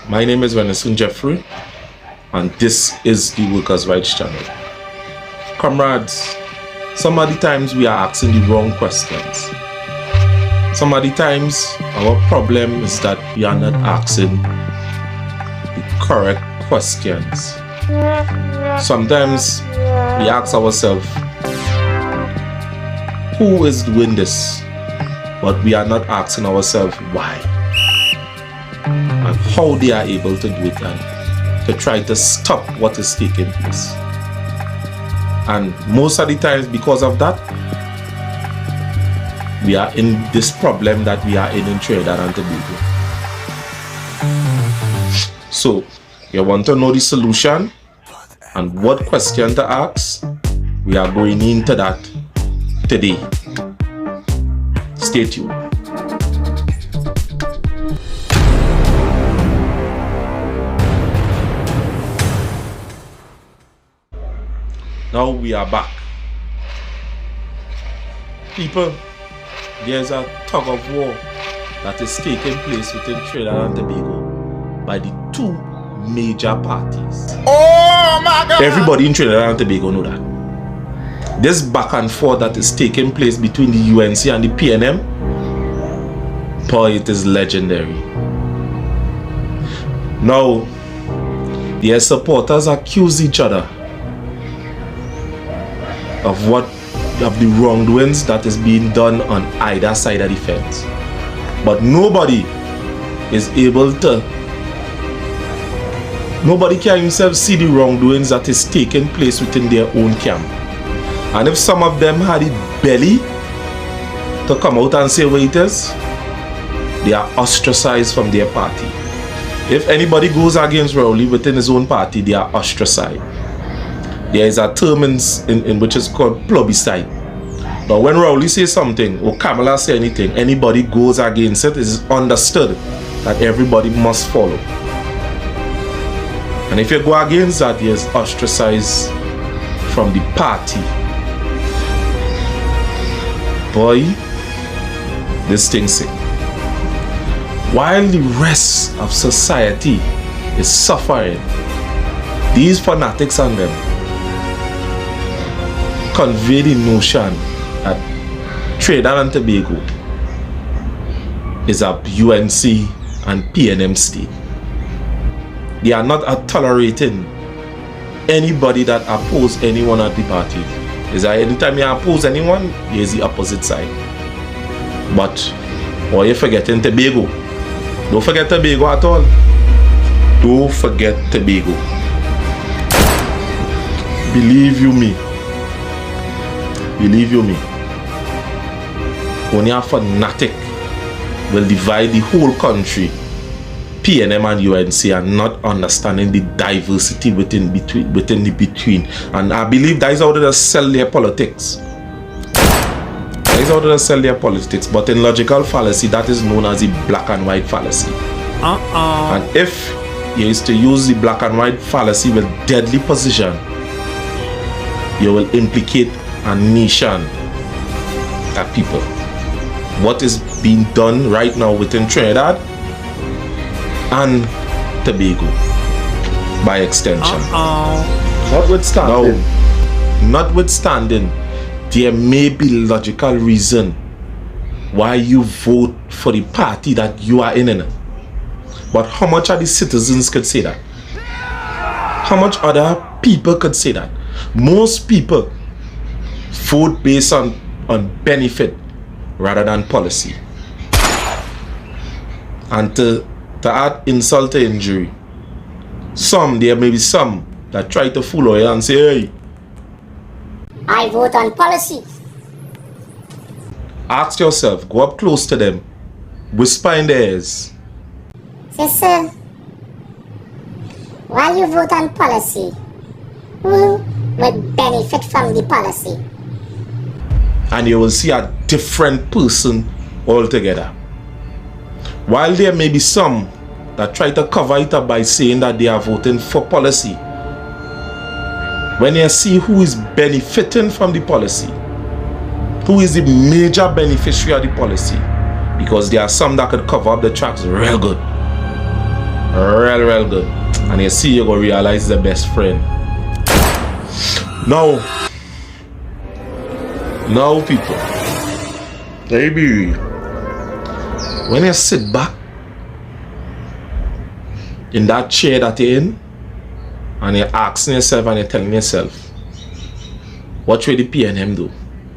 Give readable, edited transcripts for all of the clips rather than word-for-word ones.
My name is Venison Jeffrey, and this is the Workers' Rights Channel. Comrades, some of the times we are asking the wrong questions. Some of the times our problem is that we are not asking the correct questions. Sometimes we ask ourselves, who is doing this? But we are not asking ourselves why and how they are able to do it and to try to stop what is taking place. And most of the times, because of that, we are in this problem that we are in Trinidad and Tobago. So, you want to know the solution and what question to ask? We are going into that today. Stay tuned. Now we are back. People, there's a tug of war that is taking place within Trinidad and Tobago by the two major parties. Oh my God! Everybody in Trinidad and Tobago know that. This back and forth that is taking place between the UNC and the PNM, boy, it is legendary. Now, their supporters accuse each other of the wrongdoings that is being done on either side of the fence. But nobody can himself see the wrongdoings that is taking place within their own camp. And if some of them had the belly to come out and say what it is, they are ostracized from their party. If anybody goes against Rowley within his own party, they are ostracized. There is a term in which is called plebiscite. Now when Rowley says something or Kamala say anything, anybody goes against it, it is understood that everybody must follow. And if you go against that, he is ostracized from the party. Boy, this thing sick. While the rest of society is suffering, these fanatics and them convey the notion that Trinidad and Tobago is a UNC and PNM state. They are not tolerating anybody that oppose any one of the parties. Is that anytime you oppose anyone, there's the opposite side. But, or you forgetting Tobago. Don't forget Tobago at all. Don't forget Tobago. Believe you me. Believe you me. Only a fanatic will divide the whole country, PNM and UNC, and not understanding the diversity within the between. And I believe that is how they sell their politics. That is how they sell their politics. But in logical fallacy, that is known as the black and white fallacy. And if you is to use the black and white fallacy with deadly precision, you will implicate a nation, a people. What is being done right now within Trinidad and Tobago by extension. Notwithstanding, there may be logical reason why you vote for the party that you are in. But how much of the citizens could say that? How much other people could say that? Most people vote based on benefit rather than policy. And to add insult to injury, there may be some that try to fool you and say, hey, I vote on policy. Ask yourself, go up close to them, whisper in their ears. Say, sir, while you vote on policy, who will benefit from the policy? And you will see a different person altogether. While there may be some that try to cover it up by saying that they are voting for policy, when you see who is benefiting from the policy, who is the major beneficiary of the policy, because there are some that could cover up the tracks real good. Real good. And you see, you go realize the best friend. Now people, maybe when you sit back in that chair that you're in, and you're asking yourself and you're telling yourself, what should the PNM do?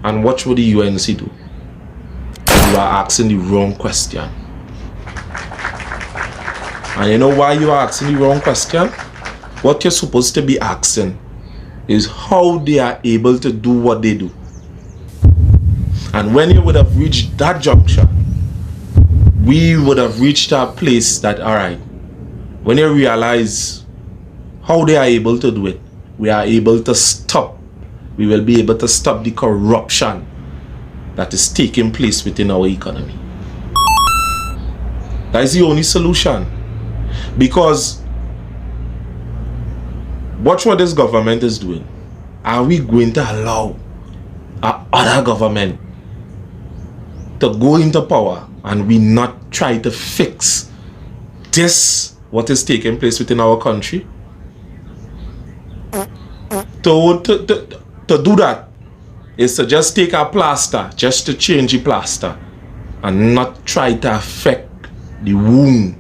And what should the UNC do? You are asking the wrong question. And you know why you are asking the wrong question? What you're supposed to be asking is how they are able to do what they do. And when you would have reached that juncture, we would have reached a place that, alright, when you realize how they are able to do it, we are able to stop. We will be able to stop the corruption that is taking place within our economy. That is the only solution. Because watch what this government is doing. Are we going to allow other government to go into power and we not try to fix this, what is taking place within our country? To do that is to just take a plaster, just to change the plaster, and not try to affect the wound.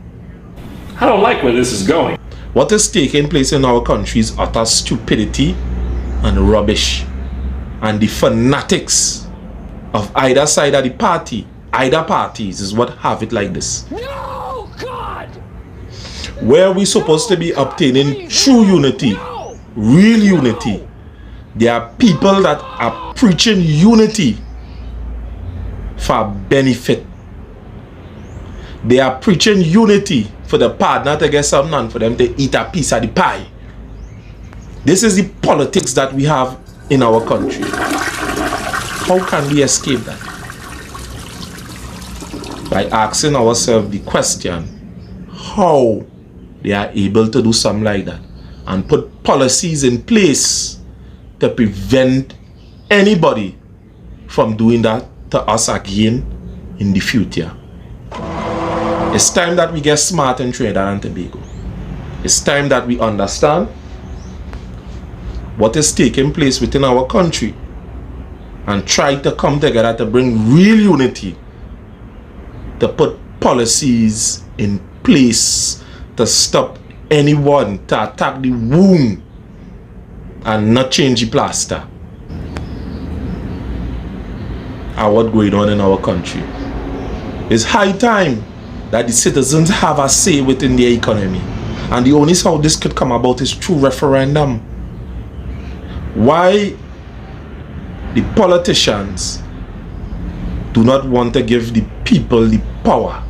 I don't like where this is going. What is taking place in our country is utter stupidity and rubbish. And the fanatics of either side of the party, either parties, is what have it like this. No, God! Where we supposed to be obtaining true unity, real unity, there are people that are preaching unity for benefit. They are preaching unity for the partner to get something and for them to eat a piece of the pie. This is the politics that we have in our country. How can we escape that? By asking ourselves the question, how they are able to do something like that and put policies in place to prevent anybody from doing that to us again in the future. It's time that we get smart in Trinidad and Tobago. It's time that we understand what is taking place within our country and try to come together to bring real unity, to put policies in place to stop anyone to attack the wound and not change the plaster. And what's going on in our country. It's high time that the citizens have a say within their economy. And the only how this could come about is through referendum. Why the politicians do not want to give the people the power?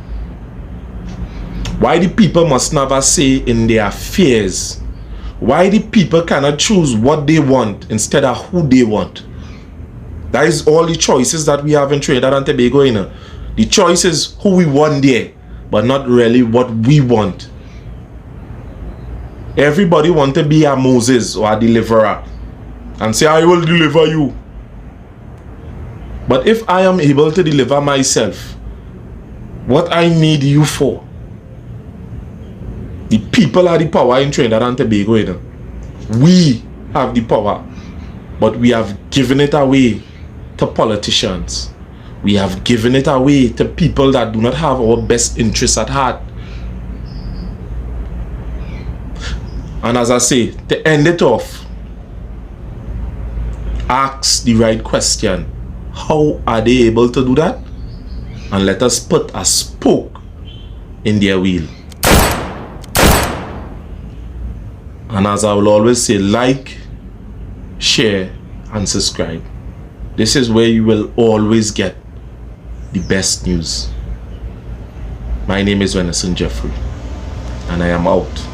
Why the people must never say in their affairs? Why the people cannot choose what they want instead of who they want? That is all the choices that we have in Trinidad and Tobago. You know? The choice is who we want there, but not really what we want. Everybody want to be a Moses or a deliverer and say, I will deliver you. But if I am able to deliver myself, what I need you for? The people are the power in Trinidad and Tobago. You know? We have the power, but we have given it away to politicians. We have given it away to people that do not have our best interests at heart. And as I say, to end it off, ask the right question. How are they able to do that? And let us put a spoke in their wheel. And as I will always say, like, share, and subscribe. This is where you will always get the best news. My name is Venison Jeffrey, and I am out.